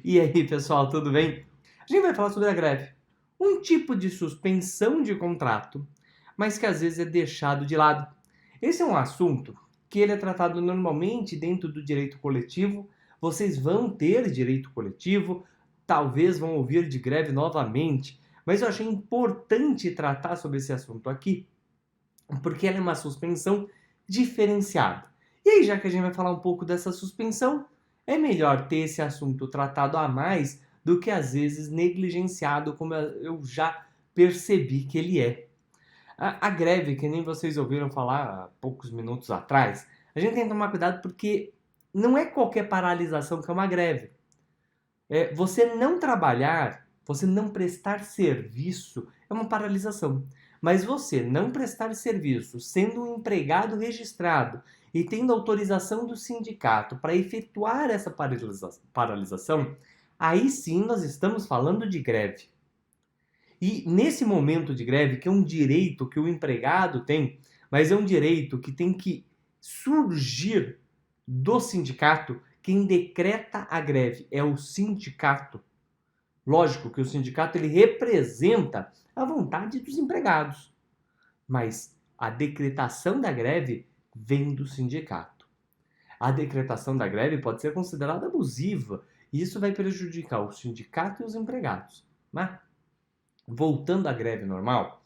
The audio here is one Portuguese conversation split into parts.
E aí, pessoal, tudo bem? A gente vai falar sobre a greve. Um tipo de suspensão de contrato, mas que às vezes é deixado de lado. Esse é um assunto que ele é tratado normalmente dentro do direito coletivo. Vocês vão ter direito coletivo, talvez vão ouvir de greve novamente, mas eu achei importante tratar sobre esse assunto aqui, porque ela é uma suspensão diferenciada. E aí, já que a gente vai falar um pouco dessa suspensão, é melhor ter esse assunto tratado a mais do que às vezes negligenciado, como eu já percebi que ele é. A greve, que nem vocês ouviram falar há poucos minutos atrás, a gente tem que tomar cuidado porque não é qualquer paralisação que é uma greve. Você não trabalhar, você não prestar serviço é uma paralisação. Mas você não prestar serviço, sendo um empregado registrado e tendo autorização do sindicato para efetuar essa paralisação, aí sim nós estamos falando de greve. E nesse momento de greve, que é um direito que o empregado tem, mas é um direito que tem que surgir do sindicato, quem decreta a greve é o sindicato. Lógico que o sindicato ele representa a vontade dos empregados, mas a decretação da greve vem do sindicato. A decretação da greve pode ser considerada abusiva e isso vai prejudicar o sindicato e os empregados. Mas, voltando à greve normal,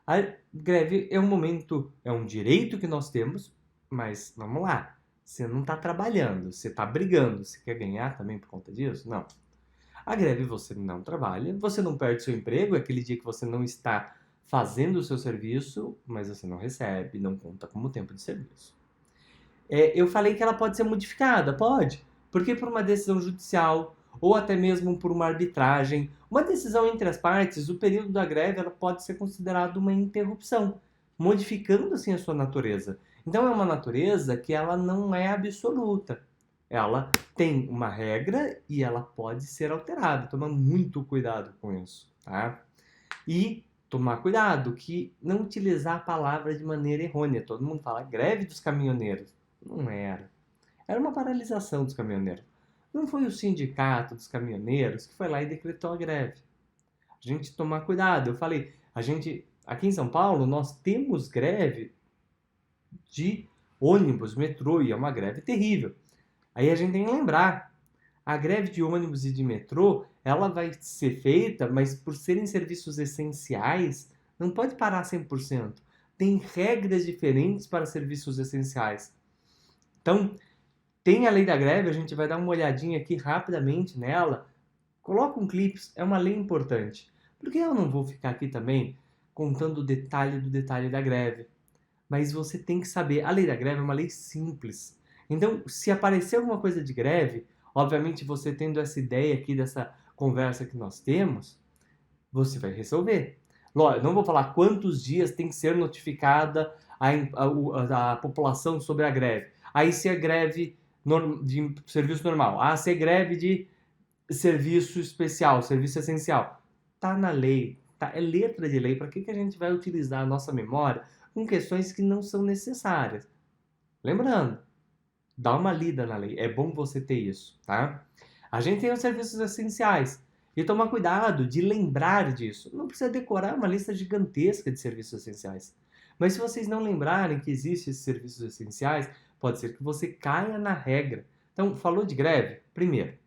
a greve é um momento, é um direito que nós temos, mas vamos lá, você não está trabalhando, você está brigando, você quer ganhar também por conta disso? Não. A greve você não trabalha, você não perde seu emprego, é aquele dia que você não está fazendo o seu serviço, mas você não recebe, não conta como tempo de serviço. Eu falei que ela pode ser modificada, pode, porque por uma decisão judicial ou até mesmo por uma arbitragem, uma decisão entre as partes, o período da greve ela pode ser considerado uma interrupção, modificando assim a sua natureza. Então é uma natureza que ela não é absoluta. Ela tem uma regra e ela pode ser alterada. Toma muito cuidado com isso, tá? E tomar cuidado que não utilizar a palavra de maneira errônea. Todo mundo fala greve dos caminhoneiros. Não era. Era uma paralisação dos caminhoneiros. Não foi o sindicato dos caminhoneiros que foi lá e decretou a greve. A gente tomar cuidado. Eu falei, a gente aqui em São Paulo nós temos greve de ônibus, metrô e é uma greve terrível. Aí a gente tem que lembrar, a greve de ônibus e de metrô, ela vai ser feita, mas por serem serviços essenciais, não pode parar 100%. Tem regras diferentes para serviços essenciais. Então, tem a lei da greve, a gente vai dar uma olhadinha aqui rapidamente nela. Coloca um clipe, é uma lei importante. Porque eu não vou ficar aqui também contando o detalhe do detalhe da greve. Mas você tem que saber, a lei da greve é uma lei simples. Então, se aparecer alguma coisa de greve, obviamente você tendo essa ideia aqui dessa conversa que nós temos, você vai resolver. Não vou falar quantos dias tem que ser notificada a população sobre a greve. Aí se é greve de serviço normal. Ah, se é greve de serviço especial, serviço essencial. Tá na lei, tá? É letra de lei. Para que a gente vai utilizar a nossa memória com questões que não são necessárias? Lembrando, dá uma lida na lei. É bom você ter isso, tá? A gente tem os serviços essenciais. E tomar cuidado de lembrar disso. Não precisa decorar uma lista gigantesca de serviços essenciais. Mas se vocês não lembrarem que existem esses serviços essenciais, pode ser que você caia na regra. Então, falou de greve? Primeiro,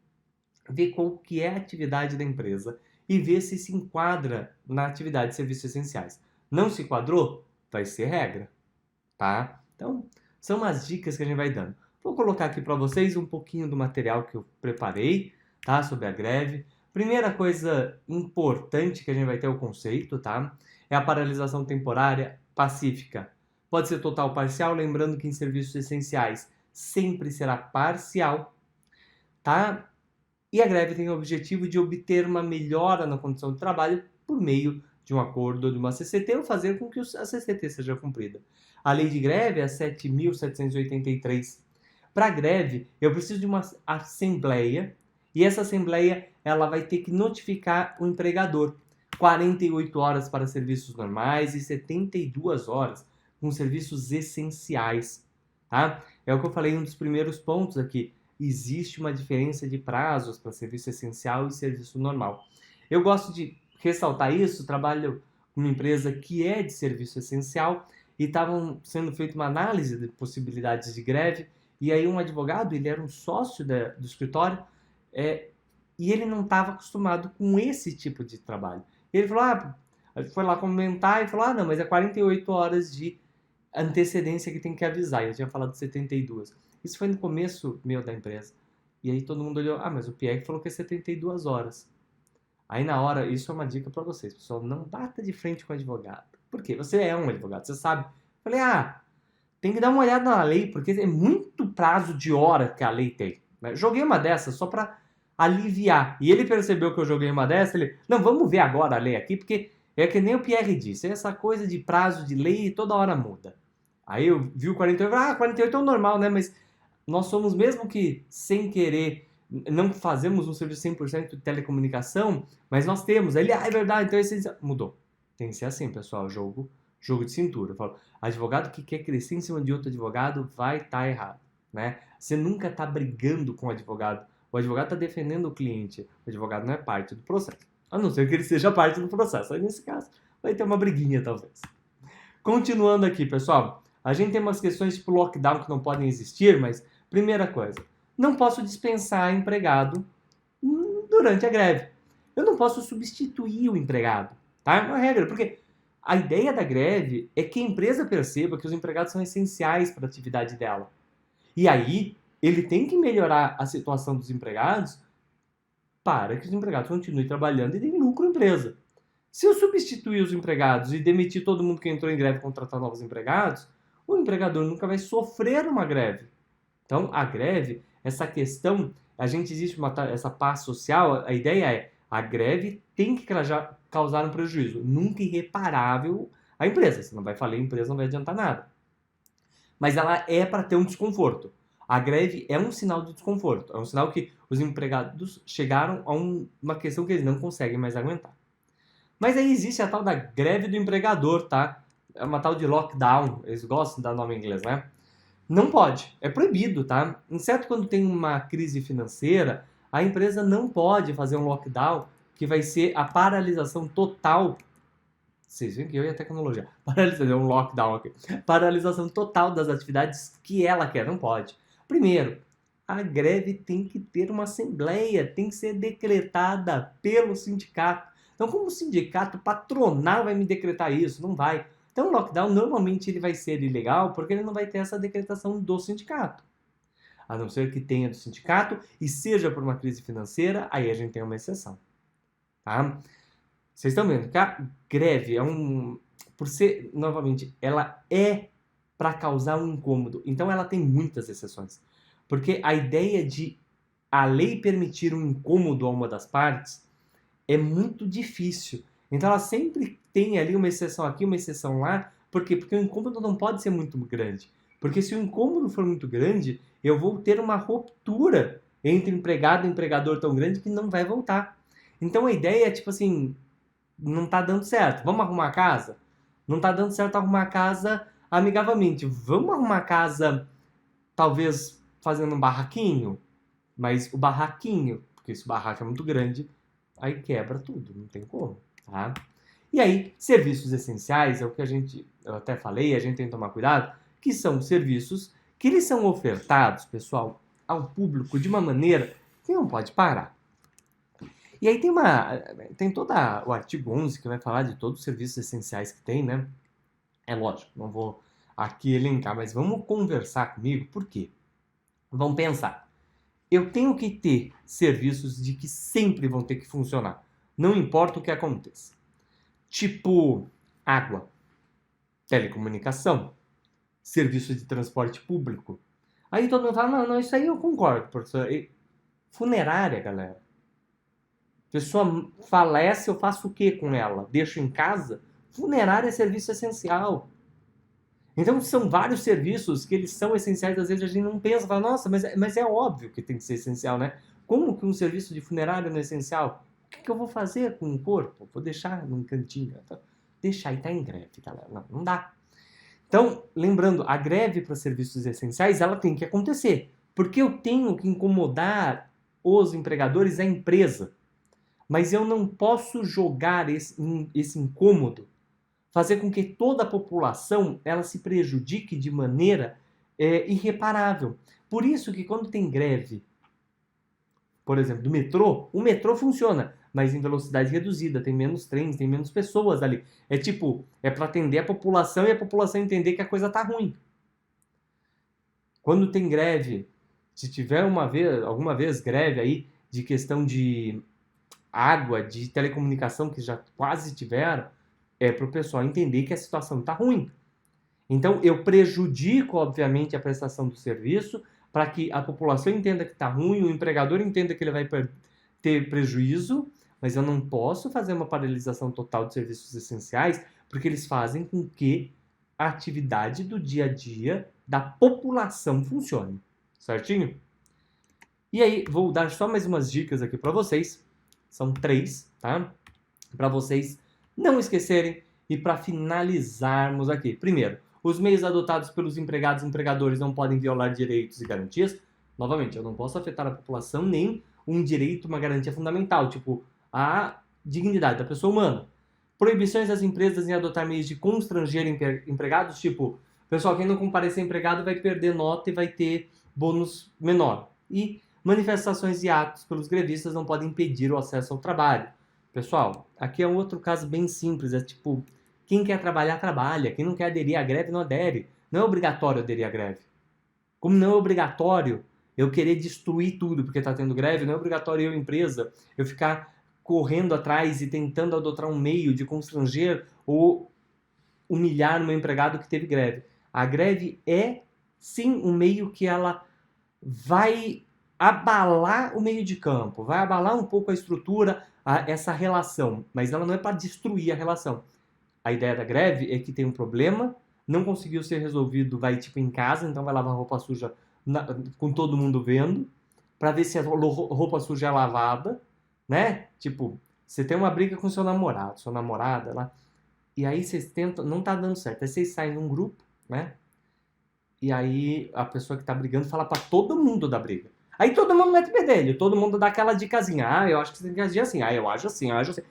ver qual que é a atividade da empresa e ver se se enquadra na atividade de serviços essenciais. Não se enquadrou? Vai ser regra, tá? Então, são umas dicas que a gente vai dando. Vou colocar aqui para vocês um pouquinho do material que eu preparei, tá? Sobre a greve. Primeira coisa importante que a gente vai ter o conceito, tá? É a paralisação temporária pacífica. Pode ser total ou parcial, lembrando que em serviços essenciais sempre será parcial, tá? E a greve tem o objetivo de obter uma melhora na condição de trabalho por meio de um acordo ou de uma CCT ou fazer com que a CCT seja cumprida. A lei de greve é a 7.783. Para a greve, eu preciso de uma assembleia e essa assembleia ela vai ter que notificar o empregador. 48 horas para serviços normais e 72 horas com serviços essenciais. Tá? É o que eu falei, um dos primeiros pontos aqui. existe uma diferença de prazos para serviço essencial e serviço normal. Eu gosto de ressaltar isso, trabalho com uma empresa que é de serviço essencial e estavam sendo feita uma análise de possibilidades de greve, e aí um advogado, ele era um sócio do escritório, e ele não estava acostumado com esse tipo de trabalho. Ele falou, foi lá comentar e falou, não, mas é 48 horas de antecedência que tem que avisar. Eu tinha falado 72. Isso foi no começo meu da empresa. E aí todo mundo olhou, mas o Pierre falou que é 72 horas. Aí na hora, isso é uma dica para vocês, pessoal, não bata de frente com o advogado. Por quê? Você é um advogado, você sabe. Falei, tem que dar uma olhada na lei, porque é muito prazo de hora que a lei tem. Né? Joguei uma dessas só para aliviar. E ele percebeu que eu joguei uma dessas, ele, não, vamos ver agora a lei aqui, porque é que nem o Pierre disse, essa coisa de prazo de lei toda hora muda. Aí eu vi o 48, 48 é o normal, né? Mas nós somos, mesmo que sem querer, não fazemos um serviço 100% de telecomunicação, mas nós temos. Aí ele, é verdade, então esse mudou. Tem que ser assim, pessoal, jogo de cintura. Eu falo, advogado que quer crescer em cima de outro advogado vai estar errado, né? Você nunca está brigando com o advogado. O advogado está defendendo o cliente. O advogado não é parte do processo. A não ser que ele seja parte do processo. Aí, nesse caso, vai ter uma briguinha, talvez. Continuando aqui, pessoal. A gente tem umas questões tipo lockdown que não podem existir, mas, primeira coisa, não posso dispensar empregado durante a greve. Eu não posso substituir o empregado, tá? É uma regra, porque a ideia da greve é que a empresa perceba que os empregados são essenciais para a atividade dela. E aí, ele tem que melhorar a situação dos empregados para que os empregados continuem trabalhando e deem lucro à empresa. Se eu substituir os empregados e demitir todo mundo que entrou em greve e contratar novos empregados, o empregador nunca vai sofrer uma greve. Então, a greve, essa questão, existe essa paz social, a ideia é, a greve tem que causar um prejuízo, nunca irreparável à empresa. Se não vai falir a empresa, não vai adiantar nada. Mas ela é para ter um desconforto. A greve é um sinal de desconforto, é um sinal que os empregados chegaram a uma questão que eles não conseguem mais aguentar. Mas aí existe a tal da greve do empregador, tá? É uma tal de lockdown, eles gostam de dar nome em inglês, né? Não pode, é proibido, tá? Exceto quando tem uma crise financeira, a empresa não pode fazer um lockdown que vai ser a paralisação total. Vocês viram que eu e a tecnologia. Um lockdown aqui. Paralisação total das atividades que ela quer, não pode. Primeiro, a greve tem que ter uma assembleia, tem que ser decretada pelo sindicato. Então, como o sindicato patronal vai me decretar isso? Não vai. Então, o lockdown normalmente ele vai ser ilegal porque ele não vai ter essa decretação do sindicato. A não ser que tenha do sindicato e seja por uma crise financeira, aí a gente tem uma exceção. Tá? Vocês estão vendo que a greve por ser, novamente, ela é para causar um incômodo. Então, ela tem muitas exceções. Porque a ideia de a lei permitir um incômodo a uma das partes é muito difícil. Então ela sempre tem ali uma exceção aqui, uma exceção lá. Por quê? Porque o incômodo não pode ser muito grande. Porque se o incômodo for muito grande, eu vou ter uma ruptura entre empregado e empregador tão grande que não vai voltar. Então a ideia é tipo assim, não tá dando certo. Vamos arrumar a casa? Não tá dando certo arrumar a casa amigavelmente. Vamos arrumar a casa, talvez fazendo um barraquinho? Mas o barraquinho, porque se o barraco é muito grande, aí quebra tudo, não tem como, tá? E aí, serviços essenciais, é o que eu até falei, a gente tem que tomar cuidado, que são serviços que eles são ofertados, pessoal, ao público de uma maneira que não pode parar. E aí tem todo o artigo 11 que vai falar de todos os serviços essenciais que tem, né? É lógico, não vou aqui elencar, mas vamos conversar comigo, por quê? Vamos pensar. Eu tenho que ter serviços de que sempre vão ter que funcionar. Não importa o que aconteça. Tipo água, telecomunicação, serviço de transporte público. Aí todo mundo fala, não, isso aí eu concordo, professor. Funerária, galera. Pessoa falece, eu faço o que com ela? Deixo em casa? Funerária é serviço essencial. Então, são vários serviços que eles são essenciais, às vezes a gente não pensa, fala, nossa, mas é óbvio que tem que ser essencial, né? Como que um serviço de funerária não é essencial? O que eu vou fazer com o corpo? Vou deixar num cantinho. Deixar e tá em greve, galera. Não dá. Então, lembrando, a greve para serviços essenciais, ela tem que acontecer. Porque eu tenho que incomodar os empregadores, a empresa. Mas eu não posso jogar esse incômodo, fazer com que toda a população ela se prejudique de maneira irreparável. Por isso que quando tem greve, por exemplo, do metrô, o metrô funciona, mas em velocidade reduzida, tem menos trens, tem menos pessoas ali. É para atender a população e a população entender que a coisa tá ruim. Quando tem greve, se tiver alguma vez greve aí de questão de água, de telecomunicação, que já quase tiveram, é para o pessoal entender que a situação está ruim. Então, eu prejudico, obviamente, a prestação do serviço para que a população entenda que está ruim, o empregador entenda que ele vai ter prejuízo, mas eu não posso fazer uma paralisação total de serviços essenciais, porque eles fazem com que a atividade do dia a dia da população funcione. Certinho? E aí, vou dar só mais umas dicas aqui para vocês. São 3, tá? Para vocês não esquecerem e para finalizarmos aqui. Primeiro, os meios adotados pelos empregados e empregadores não podem violar direitos e garantias. Novamente, eu não posso afetar a população nem um direito, uma garantia fundamental, tipo a dignidade da pessoa humana. Proibições das empresas em adotar meios de constranger empregados, tipo, pessoal, quem não comparecer empregado vai perder nota e vai ter bônus menor. E manifestações e atos pelos grevistas não podem impedir o acesso ao trabalho. Pessoal, aqui é um outro caso bem simples, é tipo, quem quer trabalhar, trabalha, quem não quer aderir à greve, não adere. Não é obrigatório aderir à greve. Como não é obrigatório eu querer destruir tudo porque está tendo greve, não é obrigatório eu, empresa, eu ficar correndo atrás e tentando adotar um meio de constranger ou humilhar o meu empregado que teve greve. A greve é, sim, um meio que ela vai abalar o meio de campo, vai abalar um pouco a estrutura, essa relação, mas ela não é para destruir a relação. A ideia da greve é que tem um problema, não conseguiu ser resolvido, vai tipo em casa, então vai lavar roupa suja com todo mundo vendo, para ver se a roupa suja é lavada, né? Tipo, você tem uma briga com seu namorado, sua namorada lá, e aí vocês tentam, não tá dando certo, aí vocês saem num grupo, né? E aí a pessoa que tá brigando fala para todo mundo da briga. Aí todo mundo mete bedelho, todo mundo dá aquela dicasinha. Ah, eu acho que você tem que agir assim. Ah, eu acho assim, eu acho assim.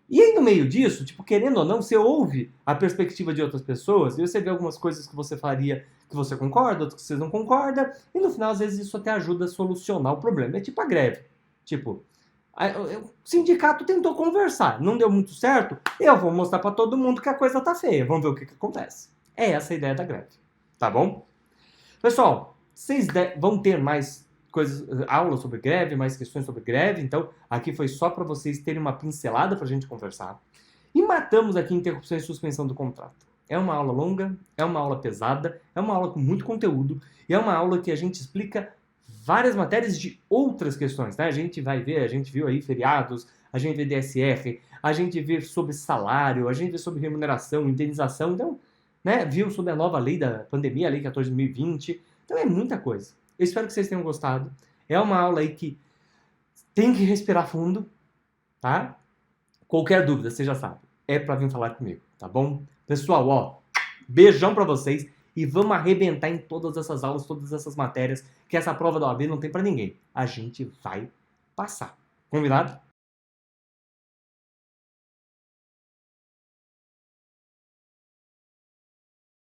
E aí no meio disso, tipo, querendo ou não, você ouve a perspectiva de outras pessoas e você vê algumas coisas que você faria que você concorda, outras que você não concorda, e no final, às vezes, isso até ajuda a solucionar o problema. É tipo a greve. Tipo, o sindicato tentou conversar, não deu muito certo, eu vou mostrar para todo mundo que a coisa tá feia, vamos ver o que acontece. É essa a ideia da greve, tá bom? Pessoal, vocês vão ter mais aulas sobre greve, mais questões sobre greve, então aqui foi só para vocês terem uma pincelada para a gente conversar. E matamos aqui interrupção e suspensão do contrato. É uma aula longa, é uma aula pesada, é uma aula com muito conteúdo e é uma aula que a gente explica várias matérias de outras questões, né? A gente viu aí feriados, a gente vê DSR, a gente vê sobre salário, a gente vê sobre remuneração, indenização, então, né? Viu sobre a nova lei da pandemia, a lei 14.020, então é muita coisa. Eu espero que vocês tenham gostado. É uma aula aí que tem que respirar fundo, tá? Qualquer dúvida, você já sabe, é para vir falar comigo, tá bom? Pessoal, ó, beijão para vocês e vamos arrebentar em todas essas aulas, todas essas matérias, que essa prova da OAB não tem para ninguém. A gente vai passar. Combinado?